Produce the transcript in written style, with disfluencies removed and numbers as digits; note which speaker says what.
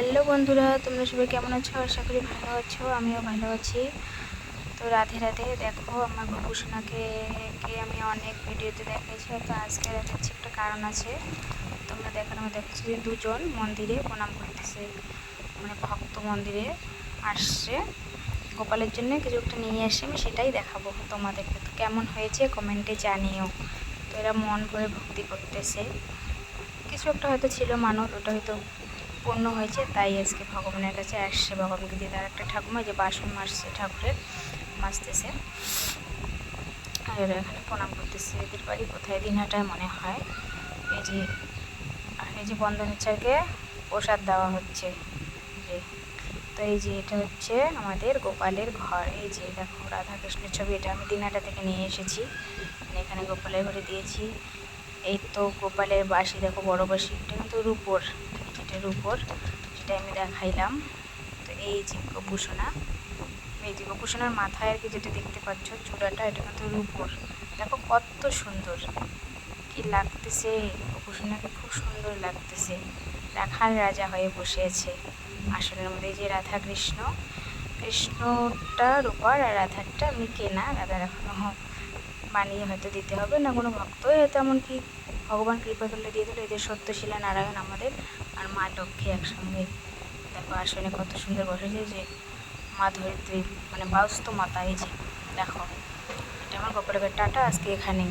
Speaker 1: Hello বন্ধুরা, তোমরা সবাই কেমন আছো? আশা করি ভালো আছো, আমিও ভালো আছি। তো রাধে রাধে। দেখো, আমার ভূষণাকে আমি অনেক ভিডিওতে দেখাইছি, তো আজকে দেখাচ্ছি। একটা কারণ আছে। তোমরা আমি দেখাচ্ছি যে দুজন মন্দিরে প্রণাম করতেছে, মানে ভক্ত মন্দিরে আসছে গোপালের জন্য কিছু একটা নিয়ে আসে। আমি সেটাই দেখাবো তোমাদেরকে। তো কেমন হয়েছে কমেন্টে জানিও। তো এরা মন ভরে ভক্তি করতেছে, কিছু একটা হয়তো ছিল মানত, ওটা হয়তো পূর্ণ হয়েছে, তাই আজকে ভগবানের কাছে আসছে। ভগবানকে দিয়ে তার একটা ঠাকুমা যে বাসন মাজছে, ঠাকুরের মাজতেছে, আর এরা এখানে প্রণাম করতেছে। এদের বাড়ি কোথায়? দিনহাটায় মনে হয়। এই যে, আর এই যে বন্ধনীচারকে প্রসাদ দেওয়া হচ্ছে যে। তো এই যে এটা হচ্ছে আমাদের গোপালের ঘর। এই যে দেখো রাধাকৃষ্ণের ছবি, এটা আমি দিনহাটা থেকে নিয়ে এসেছি, এখানে গোপালের ঘরে দিয়েছি। এই তো গোপালের বাঁশি, দেখো বড় বাঁশি, এটা কিন্তু রূপোর, যেটা রূপোর সেটা আমি দেখাইলাম। তো এই যে গোপুসোনা, এই যে গোপুসোনার মাথায় আর কি যেটা দেখতে পাচ্ছ চূড়াটা, এটা কিন্তু রূপোর। দেখো কত সুন্দর কি লাগতেছে, গোপুসোনাকে খুব সুন্দর লাগতেছে। রাখাল রাজা হয়ে বসে আছে আসনের মধ্যে। এই যে রাধা কৃষ্ণ, কৃষ্ণটা রূপার আর রাধারটা এমনি কেনা। রাধার এখনো বানিয়ে হয়তো দিতে হবে না, কোনো ভক্তই হয়তো এমনকি ভগবান কৃপা করলে দিয়ে দিল। এদের সত্যশীলা নারায়ণ আমাদের আর মা লক্ষ্মী একসঙ্গে। দেখো আসনে কত সুন্দর বসেছে, যে মা ধরিত্রী মানে বাস্তু মাতা। এই যে দেখো, এটা আমার গোপালকের টাটা আজকে এখানেই।